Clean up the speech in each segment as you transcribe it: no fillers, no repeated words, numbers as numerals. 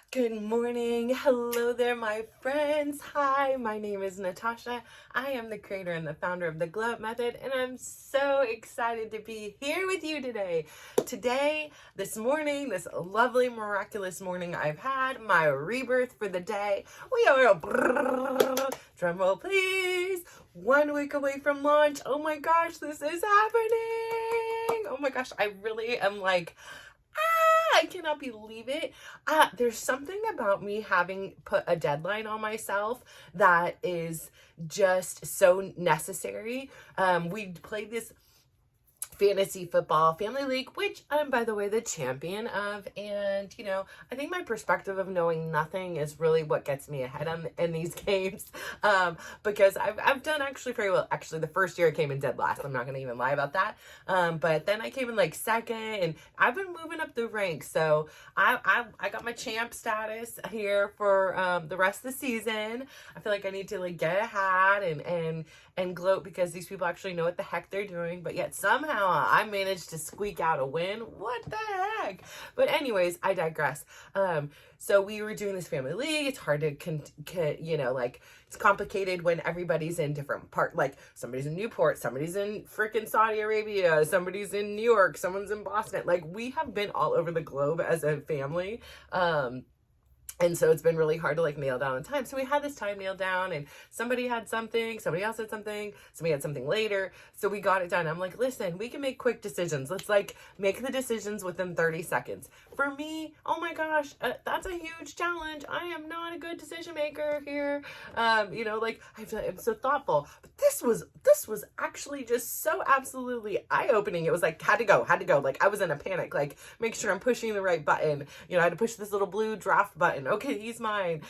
Good morning. Hello there, my friends. Hi, my name is Natasha. I am the creator and the founder of the Glow Up Method, and I'm so excited to be here with you today. This morning, this lovely, miraculous morning I've had, my rebirth for the day. We are, drum roll please, 1 week away from launch. Oh my gosh, this is happening. Oh my gosh, I really am like, I cannot believe it. There's something about me having put a deadline on myself that is just so necessary. We played this fantasy football family league, which I'm, by the way, the champion of. And I think my perspective of knowing nothing is really what gets me ahead in these games, because I've done actually very well. Actually, the first year I came in dead last. I'm not gonna even lie about that. But then I came in like second, and I've been moving up the ranks. So I got my champ status here for the rest of the season. I feel like I need to like get a hat and gloat because these people actually know what the heck they're doing, but yet somehow I managed to squeak out a win. What the heck? But anyways, I digress. So we were doing this family league. It's hard to, like, it's complicated when everybody's in different like somebody's in Newport, somebody's in freaking Saudi Arabia, somebody's in New York, someone's in Boston. Like, we have been all over the globe as a family. And so it's been really hard to like nail down the time. So we had this time nailed down, and somebody had something, somebody else had something, somebody had something later. So we got it done. I'm like, listen, we can make quick decisions. Let's like make the decisions within 30 seconds. For me, oh my gosh, that's a huge challenge. I am not a good decision maker here. Like I'm so thoughtful. But this was actually just so absolutely eye-opening. It was like had to go. Like I was in a panic. Like make sure I'm pushing the right button. I had to push this little blue draft button. Okay, he's mine.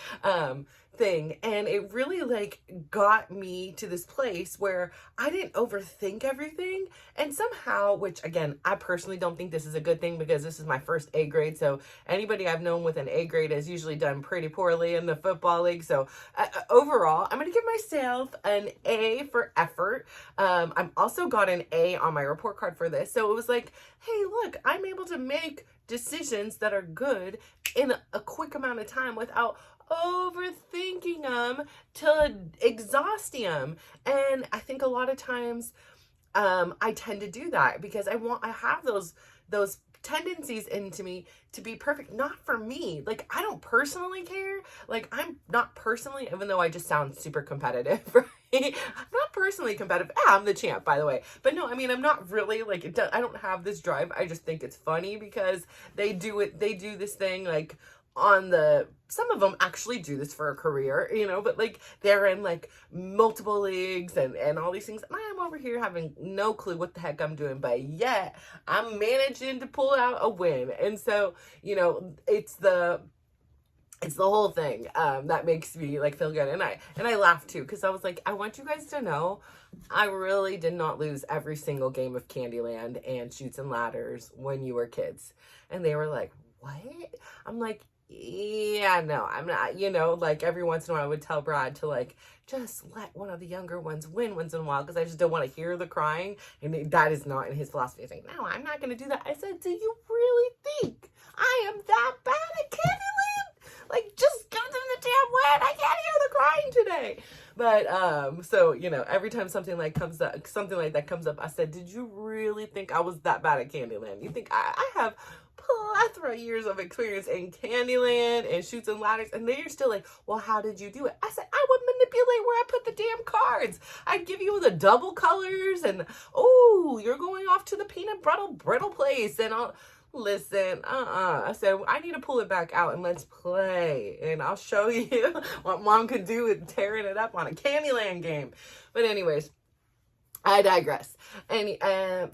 Thing. And it really like got me to this place where I didn't overthink everything. And somehow, which again, I personally don't think this is a good thing because this is my first A grade. So anybody I've known with an A grade has usually done pretty poorly in the football league. So overall, I'm going to give myself an A for effort. I'm also got an A on my report card for this. So it was like, hey, look, I'm able to make decisions that are good in a quick amount of time without overthinking them to exhaustium. And I think a lot of times I tend to do that because I have those tendencies into me to be perfect, not for me. Like, I don't personally care. Like, I'm not personally, even though I just sound super competitive, right? I'm not personally competitive. I'm the champ, by the way. But no, I mean, I'm not really like, I don't have this drive. I just think it's funny because they do this thing like some of them actually do this for a career, but like they're in like multiple leagues and all these things. And I'm over here having no clue what the heck I'm doing, but yet I'm managing to pull out a win. And so, it's the whole thing that makes me like feel good. And I laugh too, because I was like, I want you guys to know I really did not lose every single game of Candyland and Chutes and Ladders when you were kids. And they were like, what? I'm like, yeah, no, I'm not, like every once in a while I would tell Brad to like, just let one of the younger ones win once in a while because I just don't want to hear the crying. And that is not in his philosophy. He's like, no, I'm not going to do that. I said, do you really think I am that bad at Candyland? Like, just give them the damn win. I can't hear the crying today. But, so, every time something like that comes up, I said, did you really think I was that bad at Candyland? You think I have plethora of years of experience in Candyland and Chutes and Ladders, and they're still like, well, how did you do it? I said, I would manipulate where I put the damn cards. I'd give you the double colors, and oh, you're going off to the peanut brittle place, and I'll listen. I said, I need to pull it back out and let's play, and I'll show you what mom could do with tearing it up on a Candyland game. But anyways, I digress. And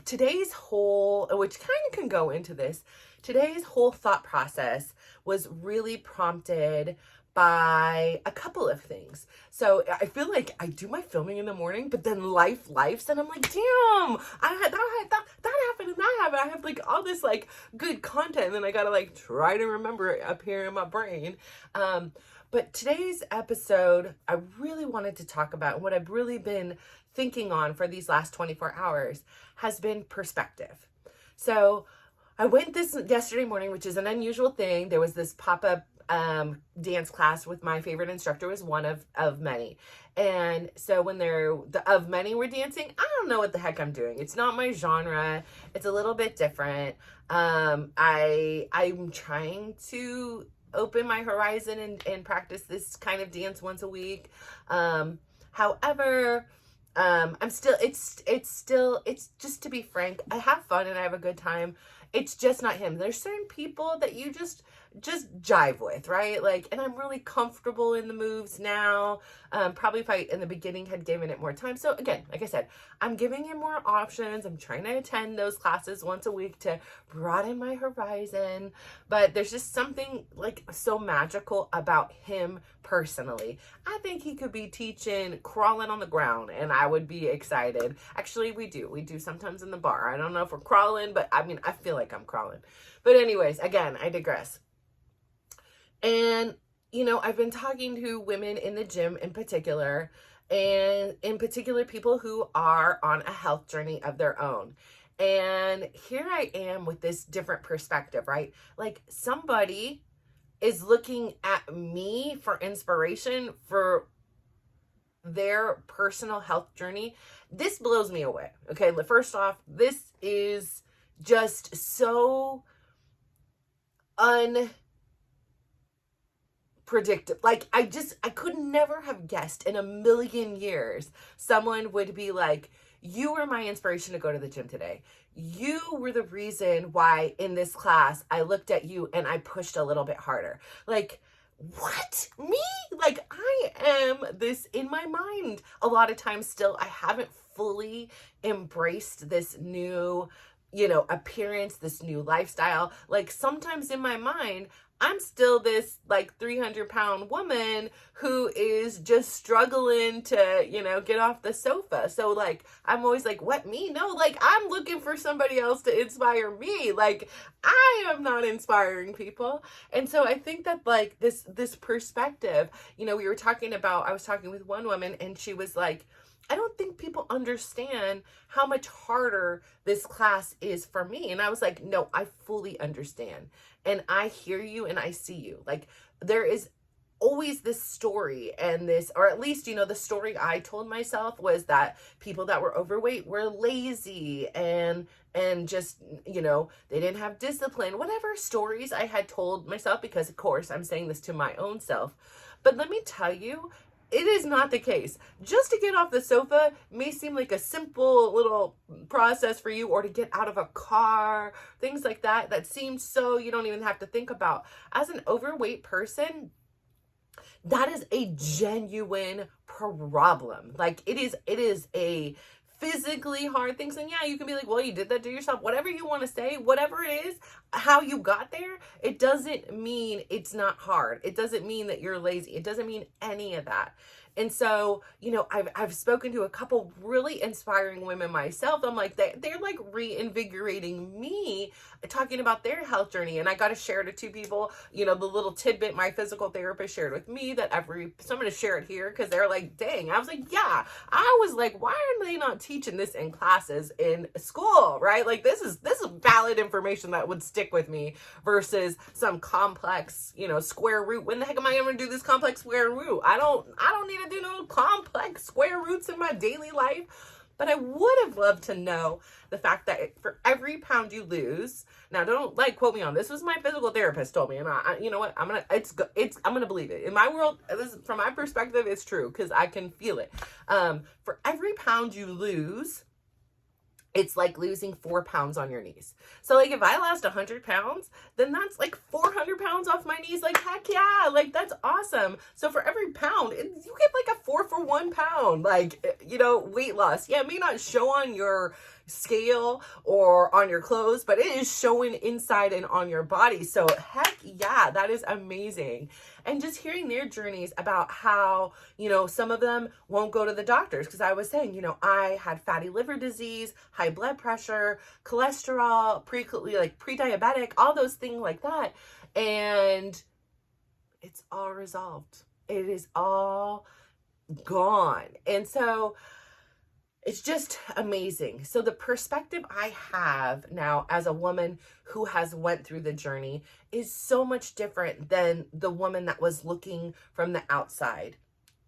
today's whole, which kind of can go into this, today's whole thought process was really prompted by a couple of things. So I feel like I do my filming in the morning, but then life's, and I'm like, damn, that happened and that happened. I have like all this like good content, and then I gotta like try to remember it up here in my brain. But today's episode, I really wanted to talk about what I've really been thinking on for these last 24 hours has been perspective. So I went this yesterday morning, which is an unusual thing. There was this pop-up dance class with my favorite instructor was one of many. And so when the of many were dancing, I don't know what the heck I'm doing. It's not my genre. It's a little bit different. I'm trying to open my horizon and practice this kind of dance once a week. However, I'm still, it's just, to be frank, I have fun and I have a good time. It's just not him. There's certain people that you just jive with, right? Like, and I'm really comfortable in the moves now. Probably if I in the beginning had given it more time. So again, like I said, I'm giving him more options. I'm trying to attend those classes once a week to broaden my horizon. But there's just something like so magical about him personally. I think he could be teaching crawling on the ground and I would be excited. Actually, we do sometimes in the bar. I don't know if we're crawling, but I mean, I feel like I'm crawling. But anyways, again, I digress. And, I've been talking to women in the gym in particular, and in particular, people who are on a health journey of their own. And here I am with this different perspective, right? Like somebody is looking at me for inspiration for their personal health journey. This blows me away. Okay, first off, this is just so unpredictable. Like I could never have guessed in a million years someone would be like, you were my inspiration to go to the gym today. You were the reason why in this class I looked at you and I pushed a little bit harder. Like, what? Me? Like, I am this in my mind. A lot of times still, I haven't fully embraced this new, appearance, this new lifestyle. Like sometimes in my mind, I'm still this like 300-pound woman who is just struggling to, get off the sofa. So like, I'm always like, what, me? No, like I'm looking for somebody else to inspire me. Like I am not inspiring people. And so I think that like this perspective, I was talking with one woman and she was like, I don't think people understand how much harder this class is for me. And I was like, no, I fully understand. And I hear you and I see you. Like there is always this story and this, or at least, the story I told myself was that people that were overweight were lazy and just, they didn't have discipline, whatever stories I had told myself, because of course I'm saying this to my own self. But let me tell you, it is not the case. Just to get off the sofa may seem like a simple little process for you, or to get out of a car, things like that. That seems so you don't even have to think about. As an overweight person, that is a genuine problem. Like it is a physically hard thing. And yeah, you can be like, well, you did that to yourself, whatever you want to say, whatever it is, how you got there, it doesn't mean it's not hard. It doesn't mean that you're lazy. It doesn't mean any of that. And so, I've spoken to a couple really inspiring women myself. I'm like, they're like reinvigorating me, talking about their health journey. And I got to share to two people, the little tidbit my physical therapist shared with me so I'm going to share it here because they're like, dang. I was like, yeah, I was like, why are they not teaching this in classes in school, right? Like this is valid information that would stick with me versus some complex, square root. When the heck am I going to do this complex square root? I don't need to do no complex square roots in my daily life. But I would have loved to know the fact that for every pound you lose, now don't like quote me on this, was my physical therapist told me, and I you know what, I'm gonna believe it. In my world, this from my perspective, it's true because I can feel it. For every pound you lose, it's like losing 4 pounds on your knees. So like if I lost 100 pounds, then that's like 400 pounds off my knees. Like, heck yeah, like that's awesome. So for every pound, you get like a 4 for 1 pound, like, weight loss. Yeah, it may not show on your scale or on your clothes, but it is showing inside and on your body. So heck yeah, that is amazing. And just hearing their journeys about how, some of them won't go to the doctors. Because I was saying, I had fatty liver disease, high blood pressure, cholesterol, pre-diabetic, all those things like that. And it's all resolved. It is all gone. And so it's just amazing. So the perspective I have now as a woman who has went through the journey is so much different than the woman that was looking from the outside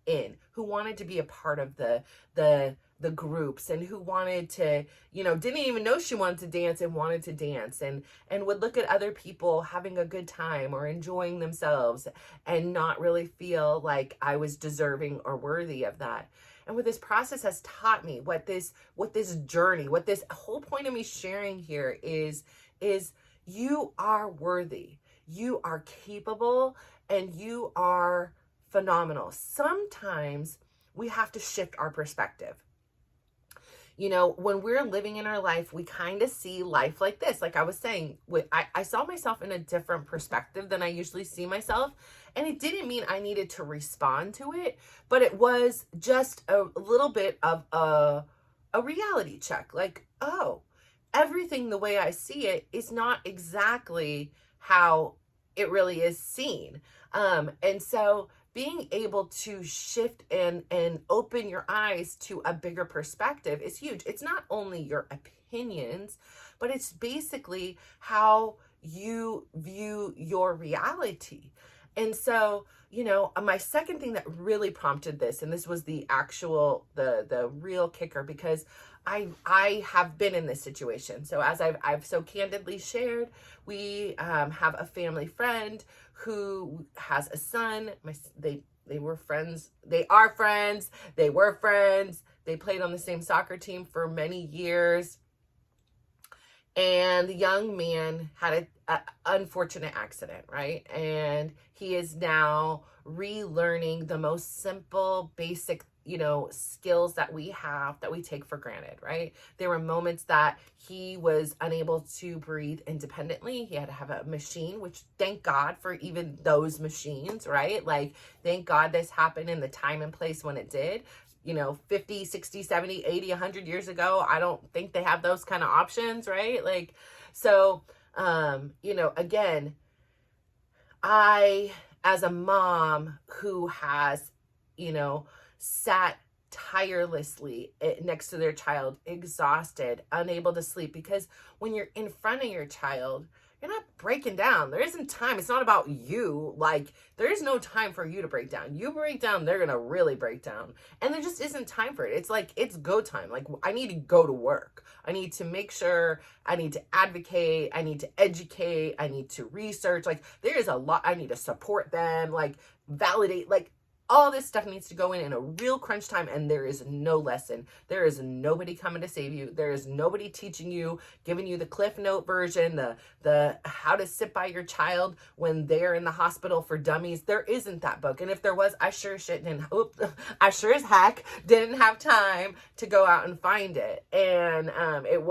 in, who wanted to be a part of the groups, and who wanted to, didn't even know she wanted to dance and wanted to dance, and would look at other people having a good time or enjoying themselves and not really feel like I was deserving or worthy of that. And what this process has taught me, what this journey, what this whole point of me sharing here is you are worthy, you are capable, and you are phenomenal. Sometimes we have to shift our perspective. When we're living in our life, we kind of see life like this. Like I was saying, I saw myself in a different perspective than I usually see myself. And it didn't mean I needed to respond to it, but it was just a little bit of a reality check. Like, oh, everything the way I see it is not exactly how it really is seen. And so being able to shift and open your eyes to a bigger perspective is huge. It's not only your opinions, but it's basically how you view your reality. And so, my second thing that really prompted this, and this was the real kicker, because I have been in this situation. So as I've so candidly shared, we have a family friend who has a son. They were friends. They are friends. They were friends. They played on the same soccer team for many years. And the young man had an unfortunate accident, right? And he is now relearning the most simple, basic, skills that we have that we take for granted, right? There were moments that he was unable to breathe independently. He had to have a machine, which thank God for even those machines, right? Like, thank God this happened in the time and place when it did. 50, 60, 70, 80, 100 years ago, I don't think they have those kind of options, right? Like, so, again, I, as a mom who has, sat tirelessly next to their child, exhausted, unable to sleep, because when you're in front of your child, you're not breaking down. There isn't time. It's not about you. Like, there is no time for you to break down. You break down, they're going to really break down. And there just isn't time for it. It's like, it's go time. Like, I need to go to work. I need to make sure, I need to advocate, I need to educate, I need to research. Like, there is a lot. I need to support them, like, validate, like, all this stuff needs to go in a real crunch time, and there is no lesson. There is nobody coming to save you. There is nobody teaching you, giving you the Cliff Note version, the how to sit by your child when they're in the hospital for dummies. There isn't that book. And if there was, I sure as heck didn't have time to go out and find it. And it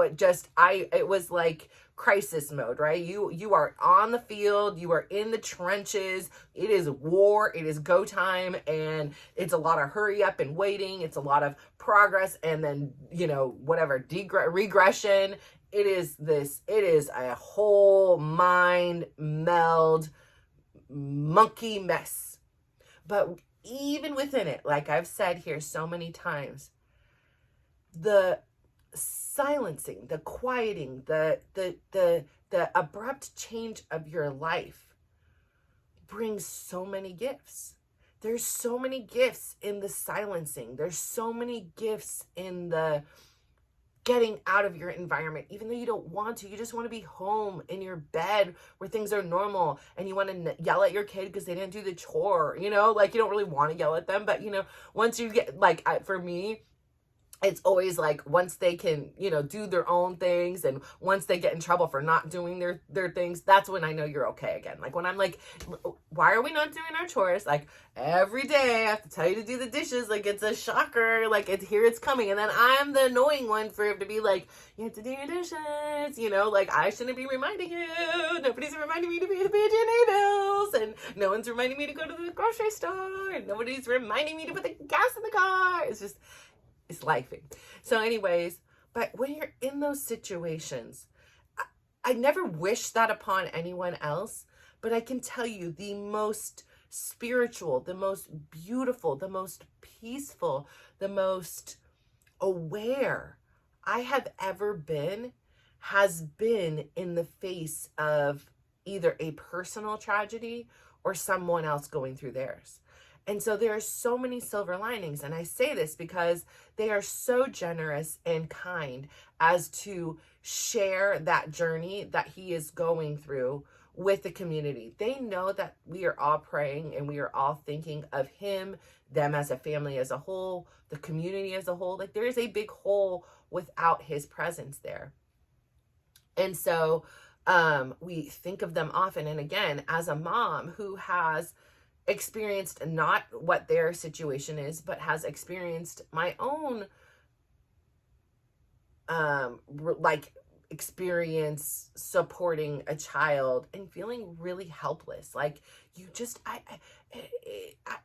was like crisis mode, right? You are on the field, you are in the trenches, it is war, it is go time, and it's a lot of hurry up and waiting, it's a lot of progress, and then, regression. It is a whole mind meld monkey mess. But even within it, like I've said here so many times, the silencing, the quieting, the abrupt change of your life brings so many gifts. There's so many gifts in the silencing. There's so many gifts in the getting out of your environment, even though you don't want to. You just want to be home in your bed where things are normal, and you want to yell at your kid because they didn't do the chore, like you don't really want to yell at them, but once you get, for me, it's always like once they can, do their own things, and once they get in trouble for not doing their things, that's when I know you're okay again. Like when I'm like, why are we not doing our chores? Like every day I have to tell you to do the dishes. Like it's a shocker. Like it's coming. And then I'm the annoying one for him to be like, you have to do your dishes. Like I shouldn't be reminding you. Nobody's reminding me to pay the bills. And no one's reminding me to go to the grocery store. And nobody's reminding me to put the gas in the car. It's lifing. So anyways, but when you're in those situations, I never wish that upon anyone else, but I can tell you the most spiritual, the most beautiful, the most peaceful, the most aware I have ever been has been in the face of either a personal tragedy or someone else going through theirs. And so there are so many silver linings. And I say this because they are so generous and kind as to share that journey that he is going through with the community. They know that we are all praying and we are all thinking of him, them as a family as a whole, the community as a whole. Like there is a big hole without his presence there. And so we think of them often. And again, as a mom who has experienced not what their situation is, but has experienced my own like experience supporting a child and feeling really helpless. Like you just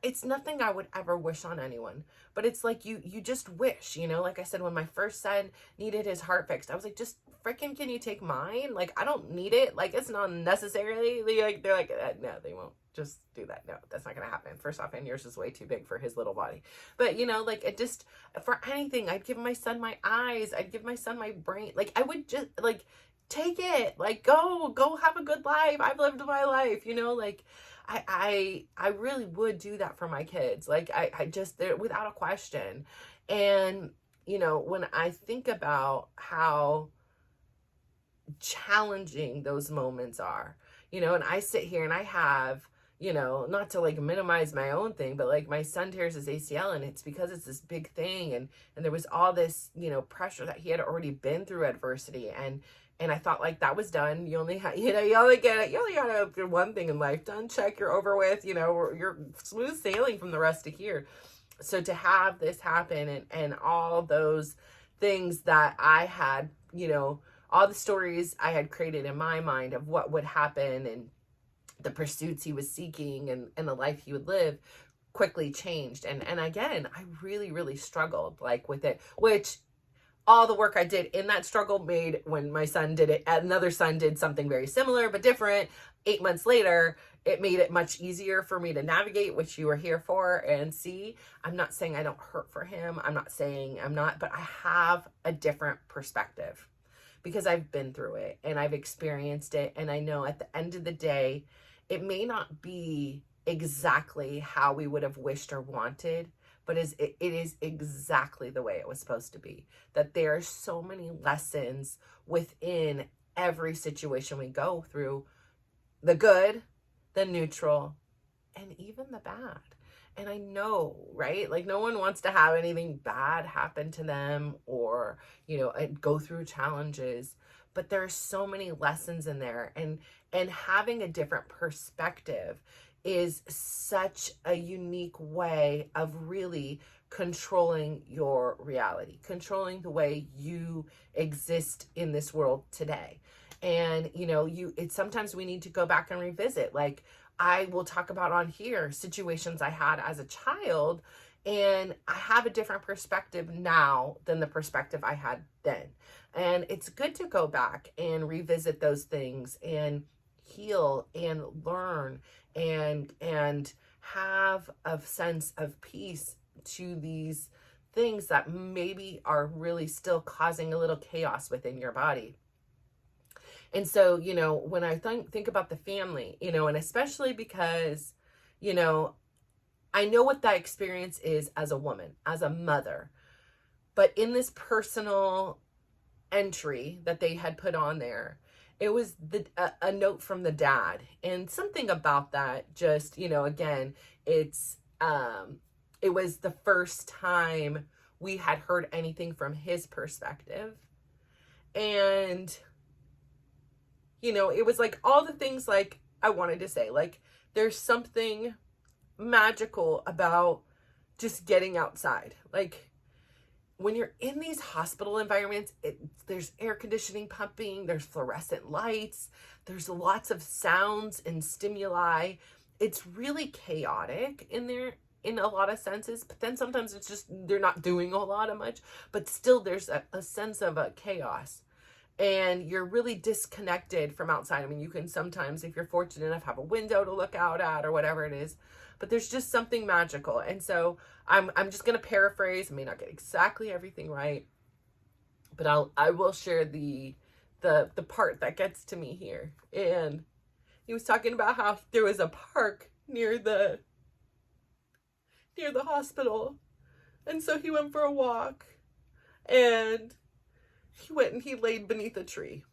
it's nothing I would ever wish on anyone, but it's like you just wish, you know, like I said, when my first son needed his heart fixed, I was like, just freaking can you take mine? Like I don't need it. Like it's not necessarily like they're like no, they won't just do that. No, that's not gonna happen. First off, and yours is way too big for his little body. But you know, like it just, for anything, I'd give my son my eyes, I'd give my son my brain. Like I would just like take it, like go have a good life. I've lived my life, you know, like I really would do that for my kids. Like I just, without a question. And you know, when I think about how challenging those moments are, you know, and I sit here and I have, you know, not to like minimize my own thing, but like my son tears his ACL and it's because it's this big thing. And there was all this, you know, pressure that he had already been through adversity. And I thought like that was done. You only have, you know, you only gotta get one thing in life done. Check, you're over with, you know, you're smooth sailing from the rest of here. So to have this happen and all those things that I had, you know, all the stories I had created in my mind of what would happen and the pursuits he was seeking and the life he would live quickly changed. And again, I really, really struggled like with it, which all the work I did in that struggle made when my son did it, another son did something very similar but different 8 months later, it made it much easier for me to navigate, which you are here for and see. I'm not saying I don't hurt for him. I'm not saying I'm not, but I have a different perspective because I've been through it and I've experienced it. And I know at the end of the day, it may not be exactly how we would have wished or wanted, but it is exactly the way it was supposed to be. That there are so many lessons within every situation we go through, the good, the neutral, and even the bad. And I know, right? Like no one wants to have anything bad happen to them or, you know, go through challenges, but there are so many lessons in there. And having a different perspective is such a unique way of really controlling your reality, controlling the way you exist in this world today. And, you know, it's sometimes we need to go back and revisit. Like I will talk about on here situations I had as a child, and I have a different perspective now than the perspective I had then. And it's good to go back and revisit those things and heal and learn and have a sense of peace to these things that maybe are really still causing a little chaos within your body. And so, you know, when I think about the family, you know, and especially because, you know, I know what that experience is as a woman, as a mother, but in this personal entry that they had put on there, it was a note from the dad, and something about that just, you know, again, it was the first time we had heard anything from his perspective. And, you know, it was like all the things like I wanted to say, like there's something magical about just getting outside. Like when you're in these hospital environments, there's air conditioning pumping, there's fluorescent lights, there's lots of sounds and stimuli. It's really chaotic in there in a lot of senses, but then sometimes it's just, they're not doing a lot of much, but still there's a sense of a chaos. and you're really disconnected from outside. I mean, you can sometimes, if you're fortunate enough, have a window to look out at or whatever it is, but there's just something magical. And so I'm just going to paraphrase. I may not get exactly everything right, but I will share the part that gets to me here. And he was talking about how there was a park near the hospital, and so he went for a walk, and he went and he laid beneath a tree.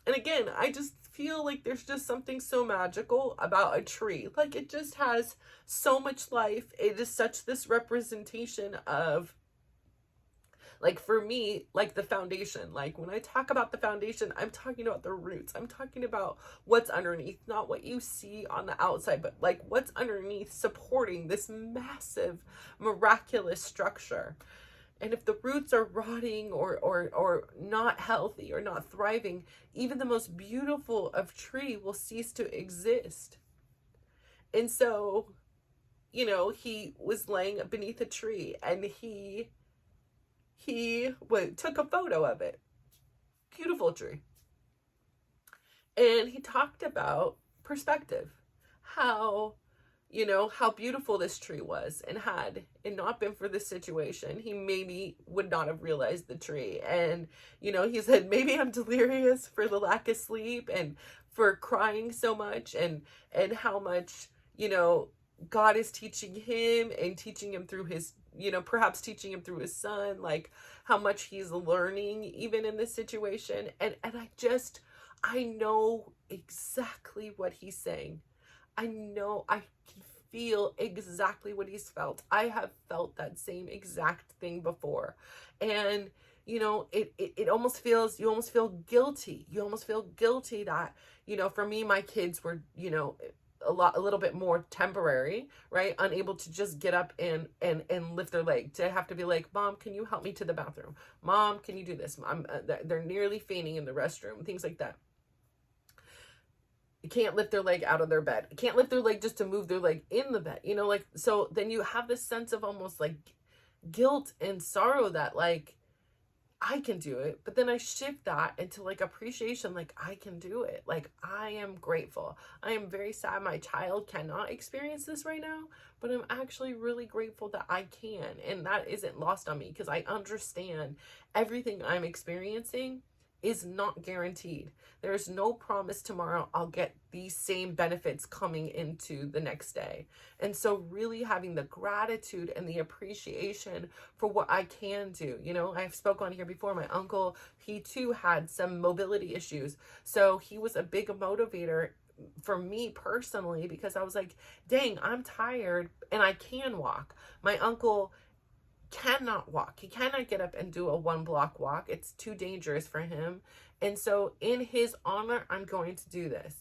And again, I just feel like there's just something so magical about a tree. Like, it just has so much life. It is such this representation of, like, for me, like the foundation. Like, when I talk about the foundation, I'm talking about the roots. I'm talking about what's underneath, not what you see on the outside, but like what's underneath supporting this massive, miraculous structure. And if the roots are rotting or not healthy or not thriving, even the most beautiful of tree will cease to exist. And so, you know, he was laying beneath a tree, and he took a photo of it. Beautiful tree. And he talked about perspective, how, you know, how beautiful this tree was, and had it not been for this situation, he maybe would not have realized the tree. And, you know, he said, maybe I'm delirious for the lack of sleep and for crying so much, and how much, you know, God is teaching him and teaching him through his, you know, perhaps teaching him through his son, like how much he's learning even in this situation. And I know exactly what he's saying. I know, I can feel exactly what he's felt. I have felt that same exact thing before. And, you know, it almost feels, you almost feel guilty. You almost feel guilty that, you know, for me, my kids were, you know, a little bit more temporary, right? Unable to just get up and lift their leg, to have to be like, Mom, can you help me to the bathroom? Mom, can you do this? They're nearly fainting in the restroom, things like that. You can't lift their leg out of their bed. You can't lift their leg just to move their leg in the bed, you know, like, so then you have this sense of almost like guilt and sorrow that, like, I can do it. But then I shift that into like appreciation, like, I can do it. Like, I am grateful. I am very sad my child cannot experience this right now, but I'm actually really grateful that I can. And that isn't lost on me, because I understand everything I'm experiencing is not guaranteed. There's no promise tomorrow I'll get these same benefits coming into the next day. And so really having the gratitude and the appreciation for what I can do. You know, I've spoke on here before, my uncle, he too had some mobility issues. So he was a big motivator for me personally, because I was like, dang, I'm tired and I can walk. My uncle cannot walk. He cannot get up and do a 1-block walk. It's too dangerous for him. And so in his honor, I'm going to do this.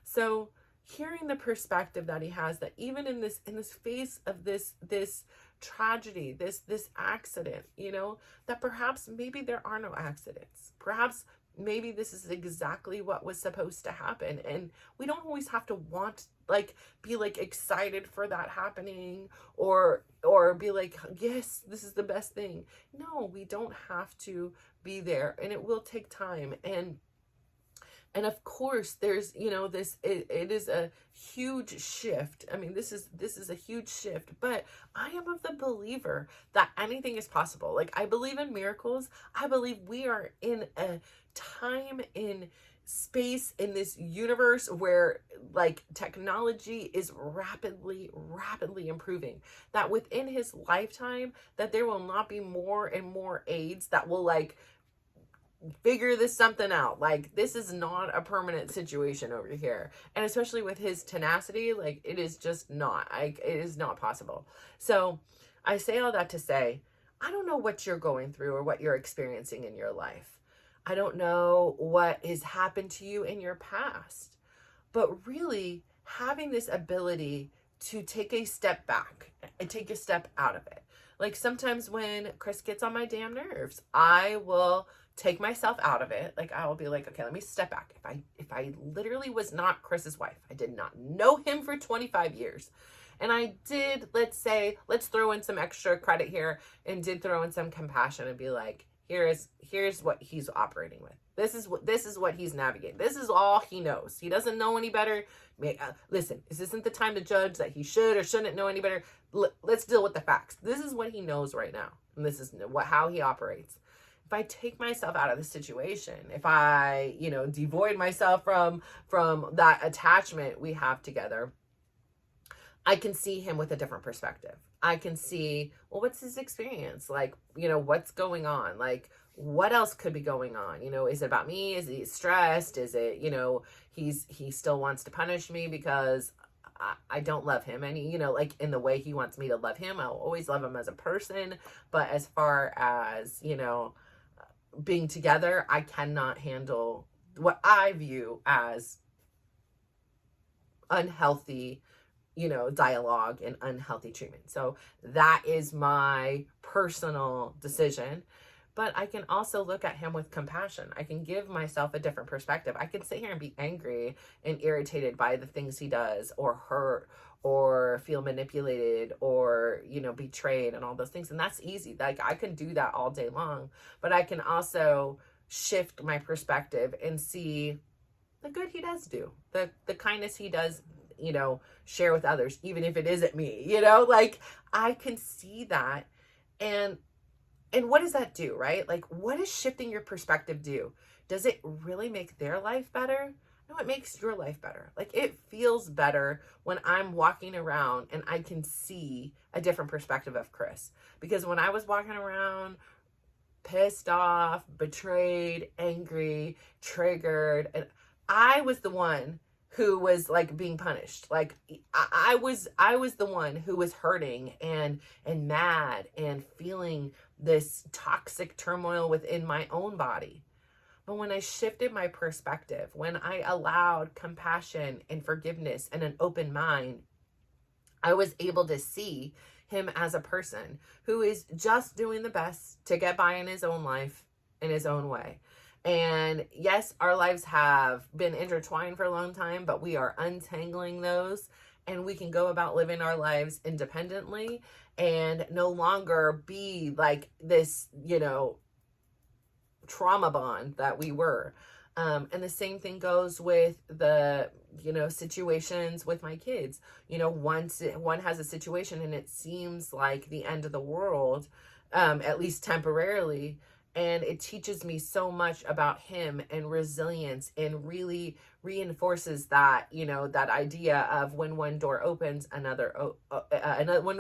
So hearing the perspective that he has, that even in this face of this tragedy, this accident, you know, that perhaps maybe there are no accidents. Perhaps maybe this is exactly what was supposed to happen. And we don't always have to want, like, be like excited for that happening, or be like, yes, this is the best thing. No, we don't have to be there, and it will take time. And of course, there's, you know, this, it is a huge shift. I mean, this is a huge shift, but I am of the believer that anything is possible. Like, I believe in miracles. I believe we are in a time, in space, in this universe where, like, technology is rapidly improving, that within his lifetime, that there will not be more and more aids that will, like, figure this something out. Like, this is not a permanent situation over here. And especially with his tenacity, like, it is just not, it is not possible. So I say all that to say, I don't know what you're going through or what you're experiencing in your life. I don't know what has happened to you in your past, but really having this ability to take a step back and take a step out of it. Like, sometimes when Chris gets on my damn nerves, I will take myself out of it. Like, I will be like, okay, let me step back. If I literally was not Chris's wife, I did not know him for 25 years. And I did, let's throw in some extra credit here, and did throw in some compassion and be like, Here's what he's operating with. This is what he's navigating. This is all he knows. He doesn't know any better. Listen, this isn't the time to judge that he should or shouldn't know any better. Let's deal with the facts. This is what he knows right now, and this is how he operates. If I take myself out of the situation, if I, devoid myself from that attachment we have together, I can see him with a different perspective. I can see, well, what's his experience? Like, what's going on? Like, what else could be going on? Is it about me? Is he stressed? Is it, he still wants to punish me because I don't love him. And, like in the way he wants me to love him, I'll always love him as a person. But as far as, being together, I cannot handle what I view as unhealthy dialogue and unhealthy treatment. So that is my personal decision. But I can also look at him with compassion. I can give myself a different perspective. I can sit here and be angry and irritated by the things he does, or hurt, or feel manipulated, or, betrayed, and all those things. And that's easy. Like, I can do that all day long. But I can also shift my perspective and see the good he does do, the kindness he does, share with others, even if it isn't me, like I can see that. And what does that do, right? Like, what does shifting your perspective do? Does it really make their life better? No, it makes your life better. Like, it feels better when I'm walking around and I can see a different perspective of Chris. Because when I was walking around pissed off, betrayed, angry, triggered, and I was the one who was like being punished. Like, I was the one who was hurting and mad and feeling this toxic turmoil within my own body. But when I shifted my perspective, when I allowed compassion and forgiveness and an open mind, I was able to see him as a person who is just doing the best to get by in his own life in his own way. And yes, our lives have been intertwined for a long time, but we are untangling those, and we can go about living our lives independently and no longer be like this, trauma bond that we were. And the same thing goes with the, situations with my kids. Once one has a situation and it seems like the end of the world, at least temporarily, and it teaches me so much about him and resilience, and really reinforces that, that idea of when one door opens, when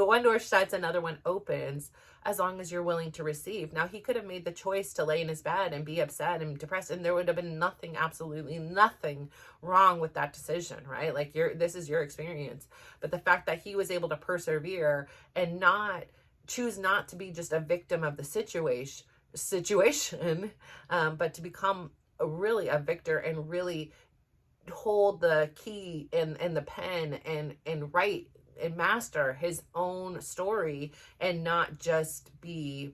one door shuts, another one opens, as long as you're willing to receive. Now, he could have made the choice to lay in his bed and be upset and depressed, and there would have been nothing, absolutely nothing wrong with that decision, right? Like, this is your experience. But the fact that he was able to persevere and choose not to be just a victim of the situation, but to become really a victor and really hold the key and the pen and write and master his own story, and not just be,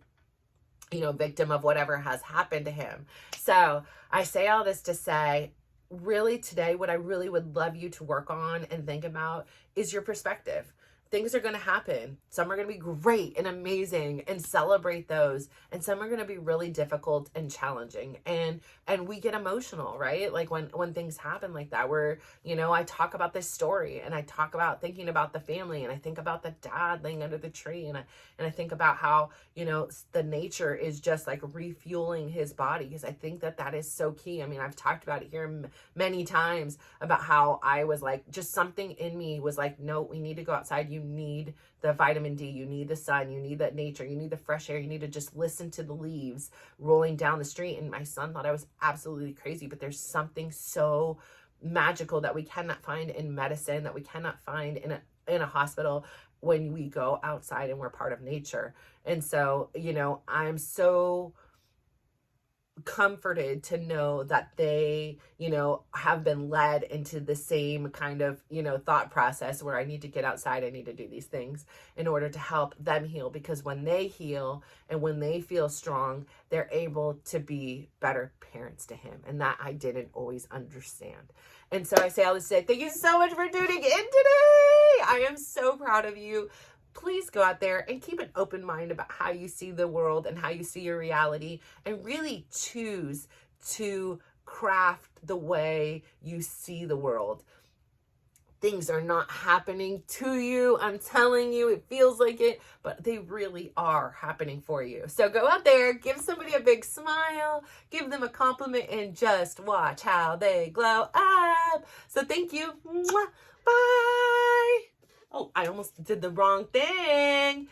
victim of whatever has happened to him. So I say all this to say, really today, what I really would love you to work on and think about is your perspective. Things are going to happen. Some are going to be great and amazing, and celebrate those. And some are going to be really difficult and challenging. And we get emotional, right? Like when things happen like that, where, I talk about this story, and I talk about thinking about the family, and I think about the dad laying under the tree. And I think about how, the nature is just like refueling his body, because I think that is so key. I mean, I've talked about it here many times about how I was like, just something in me was like, no, we need to go outside. You need the vitamin D, you need the sun, you need that nature, you need the fresh air, you need to just listen to the leaves rolling down the street. And my son thought I was absolutely crazy, but there's something so magical that we cannot find in medicine, that we cannot find in a hospital, when we go outside and we're part of nature. And so, I'm so comforted to know that they, have been led into the same kind of, thought process, where I need to get outside, I need to do these things in order to help them heal. Because when they heal and when they feel strong, they're able to be better parents to him. And that I didn't always understand. And so I say all this to say, thank you so much for tuning in today. I am so proud of you. please go out there and keep an open mind about how you see the world and how you see your reality, and really choose to craft the way you see the world. Things are not happening to you. I'm telling you, it feels like it, but they really are happening for you. So go out there, give somebody a big smile, give them a compliment, and just watch how they glow up. So thank you. Mwah. Bye. Oh, I almost did the wrong thing.